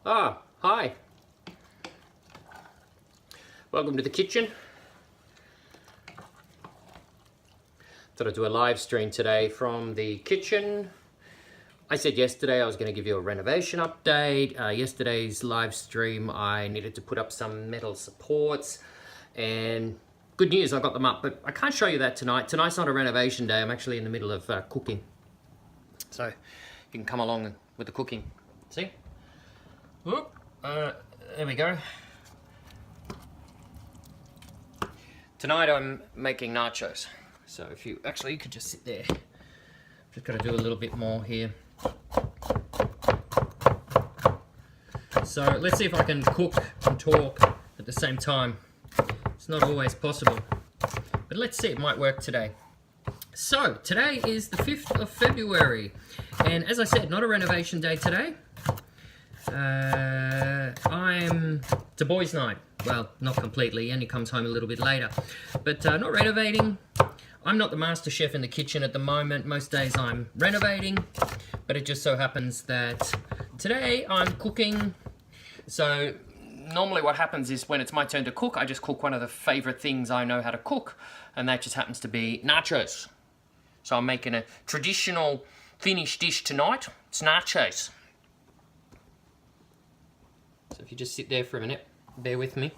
Hi. Welcome to the kitchen. Thought I'd do a live stream today from the kitchen. I said yesterday I was going to give you a renovation update. Yesterday's live stream I needed to put up some metal supports, and good news, I got them up, but I can't show you that tonight. Tonight's not a renovation day. I'm actually in the middle of cooking. So you can come along with the cooking. See? Whoop. There we go. Tonight I'm making nachos. So if you could just sit there. Just got to do a little bit more here. So let's see if I can cook and talk at the same time. It's not always possible, but let's see, it might work today. So today is the 5th of February, and as I said, not a renovation day today. It's a boys' night. Well, not completely, and he comes home a little bit later. But not renovating. I'm not the master chef in the kitchen at the moment. Most days I'm renovating, but it just so happens that today I'm cooking. So normally what happens is when it's my turn to cook, I just cook one of the favorite things I know how to cook, and that just happens to be nachos. So I'm making a traditional Finnish dish tonight. It's nachos. So if you just sit there for a minute, bear with me.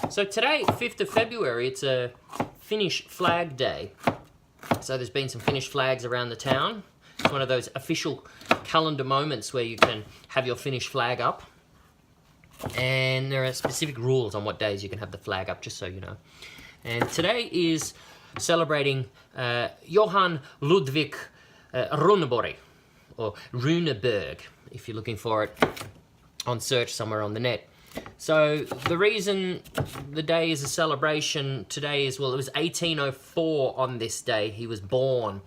So today, 5th of February, it's a Finnish flag day. So there's been some Finnish flags around the town. It's one of those official calendar moments where you can have your Finnish flag up. And there are specific rules on what days you can have the flag up, just so you know. And today is celebrating Johan Ludvig Runeberg, or Runeberg, if you're looking for it on search somewhere on the net. So the reason the day is a celebration today is, well, it was 1804 on this day he was born,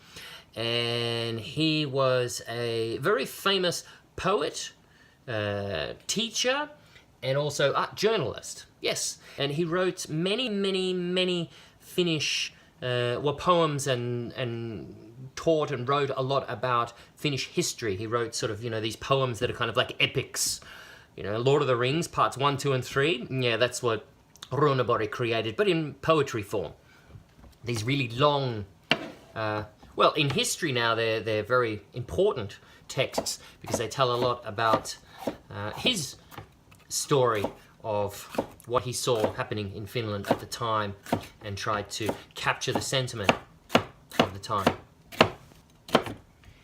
and he was a very famous poet, teacher, and also art journalist. Yes, and he wrote many Finnish poems and taught and wrote a lot about Finnish history. He wrote sort of, these poems that are kind of like epics. Lord of the Rings, parts 1, 2, and 3. Yeah, that's what Runeberg created, but in poetry form. These really long, in history now, they're very important texts because they tell a lot about his story of what he saw happening in Finland at the time and tried to capture the sentiment of the time.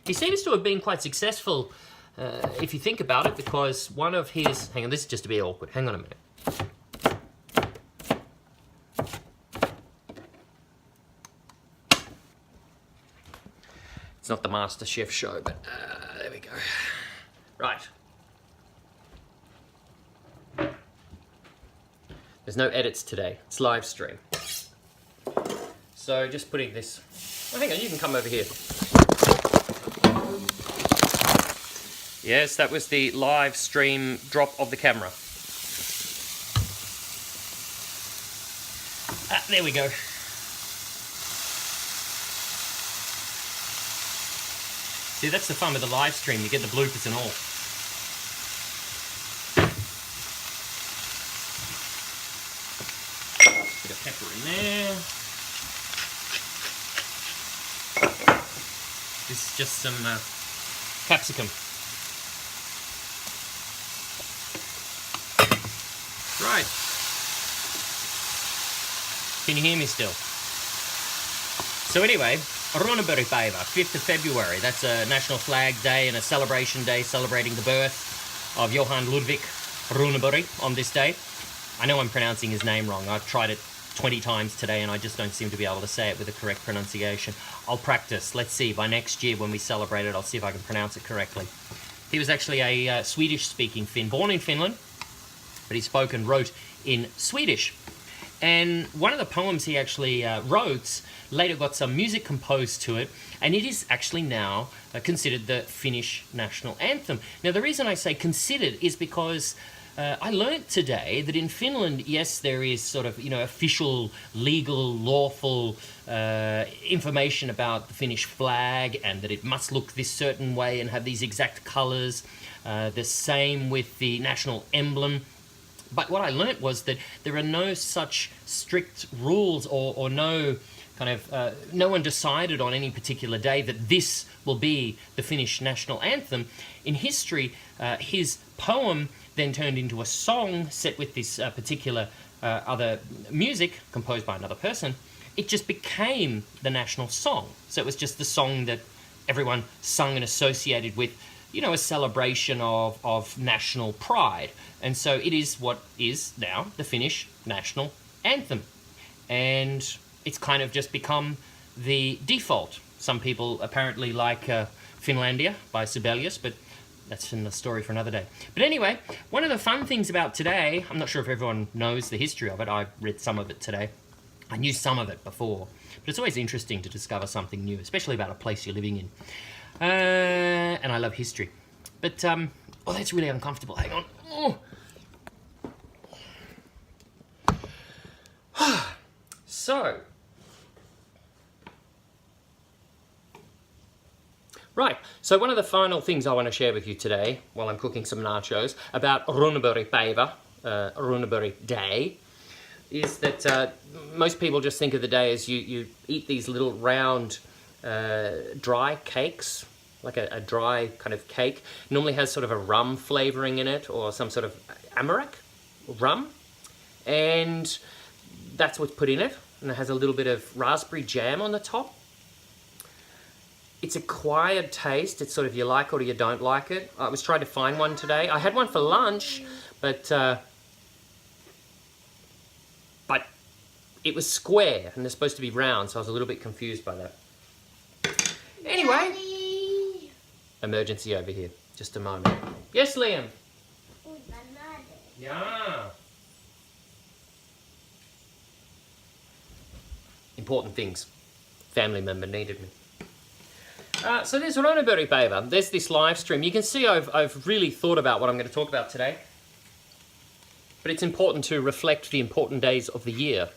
He seems to have been quite successful if you think about it, because one of his... Hang on, this is just a bit awkward. Hang on a minute. It's not the Master Chef show, but there we go. Right. There's no edits today. It's live stream. So just putting this... Oh, hang on, you can come over here. Yes, that was the live stream drop of the camera. There we go. See, that's the fun with the live stream. You get the bloopers and all. Bit of pepper in there. This is just some capsicum. Right. Can you hear me still? So anyway, Runeberg-päivä, 5th of February. That's a National Flag Day and a celebration day celebrating the birth of Johan Ludvig Runeberg on this day. I know I'm pronouncing his name wrong. I've tried it 20 times today and I just don't seem to be able to say it with the correct pronunciation. I'll practice. Let's see. By next year when we celebrate it, I'll see if I can pronounce it correctly. He was actually a Swedish-speaking Finn, born in Finland, but he spoke and wrote in Swedish. And one of the poems he actually wrote later got some music composed to it, and it is actually now considered the Finnish national anthem. Now, the reason I say considered is because I learnt today that in Finland, yes, there is sort of, official, legal, lawful information about the Finnish flag, and that it must look this certain way and have these exact colours. The same with the national emblem. But what I learnt was that there are no such strict rules or no kind of, no one decided on any particular day that this will be the Finnish national anthem. In history, his poem then turned into a song set with this particular other music composed by another person. It just became the national song. So it was just the song that everyone sung and associated with, a celebration of national pride. And so it is what is now the Finnish national anthem. And it's kind of just become the default. Some people apparently like Finlandia by Sibelius, but that's in the story for another day. But anyway, one of the fun things about today, I'm not sure if everyone knows the history of it. I read some of it today. I knew some of it before. But it's always interesting to discover something new, especially about a place you're living in. And I love history. But, oh, that's really uncomfortable. Hang on. Oh. So. Right, so one of the final things I want to share with you today, while I'm cooking some nachos, about Runeberg-päivä, Runeberg Day, is that most people just think of the day as you eat these little round dry cakes, like a dry kind of cake. It normally has sort of a rum flavouring in it, or some sort of amarak, rum, and that's what's put in it, and it has a little bit of raspberry jam on the top. It's acquired taste. It's sort of you like it or you don't like it. I was trying to find one today. I had one for lunch, but it was square and they're supposed to be round, so I was a little bit confused by that. Anyway, Daddy. Emergency over here. Just a moment. Yes, Liam? Yeah. Important things. Family member needed me. So there's Runeberg-päivä. There's this live stream. You can see I've really thought about what I'm going to talk about today. But it's important to reflect the important days of the year.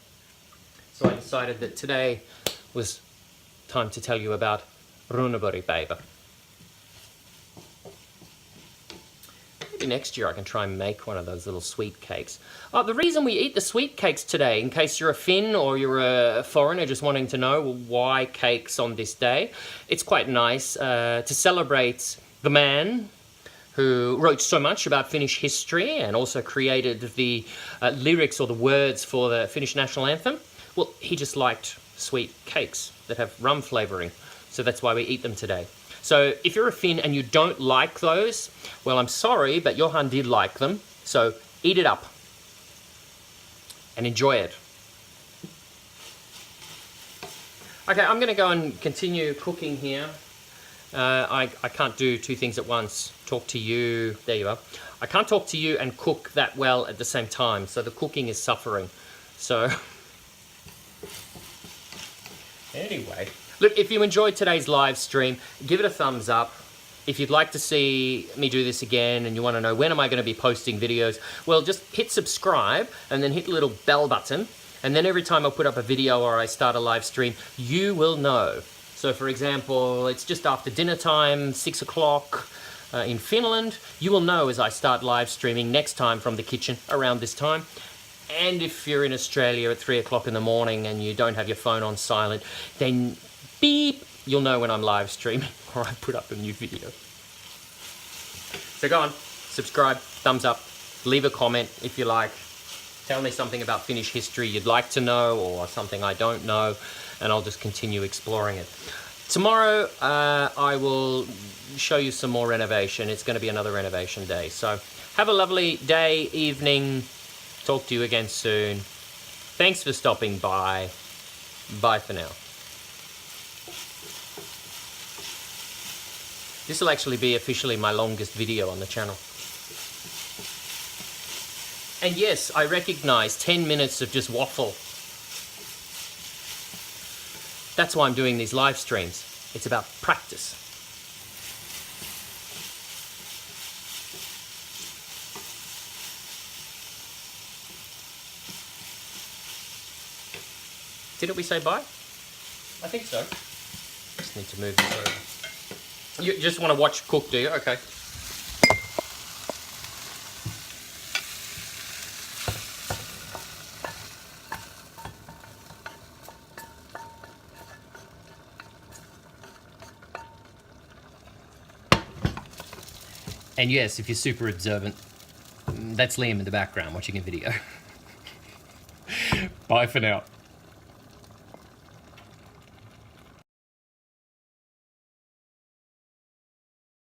So I decided that today was time to tell you about Runeberg-päivä. Maybe next year I can try and make one of those little sweet cakes. The reason we eat the sweet cakes today, in case you're a Finn or you're a foreigner just wanting to know why cakes on this day, it's quite nice to celebrate the man who wrote so much about Finnish history and also created the lyrics or the words for the Finnish national anthem. Well, he just liked sweet cakes that have rum flavouring, so that's why we eat them today. So if you're a Finn and you don't like those, well, I'm sorry, but Johan did like them, so eat it up and enjoy it. Okay, I'm going to go and continue cooking here. I can't do two things at once. Talk to you. There you are. I can't talk to you and cook that well at the same time, so the cooking is suffering. So, anyway. Look, if you enjoyed today's live stream, give it a thumbs up. If you'd like to see me do this again and you want to know when am I going to be posting videos, well, just hit subscribe and then hit the little bell button. And then every time I put up a video or I start a live stream, you will know. So, for example, it's just after dinner time, 6 o'clock in Finland. You will know as I start live streaming next time from the kitchen around this time. And if you're in Australia at 3 o'clock in the morning and you don't have your phone on silent, then beep, you'll know when I'm live streaming or I put up a new video. So go on, subscribe, thumbs up, leave a comment if you like. Tell me something about Finnish history you'd like to know or something I don't know, and I'll just continue exploring it. Tomorrow, I will show you some more renovation. It's going to be another renovation day. So have a lovely day, evening. Talk to you again soon. Thanks for stopping by. Bye for now. This will actually be officially my longest video on the channel. And yes, I recognize 10 minutes of just waffle. That's why I'm doing these live streams. It's about practice. Didn't we say bye? I think so. Just need to move this over. You just want to watch cook, do you? Okay. And yes, if you're super observant, that's Liam in the background watching a video. Bye for now.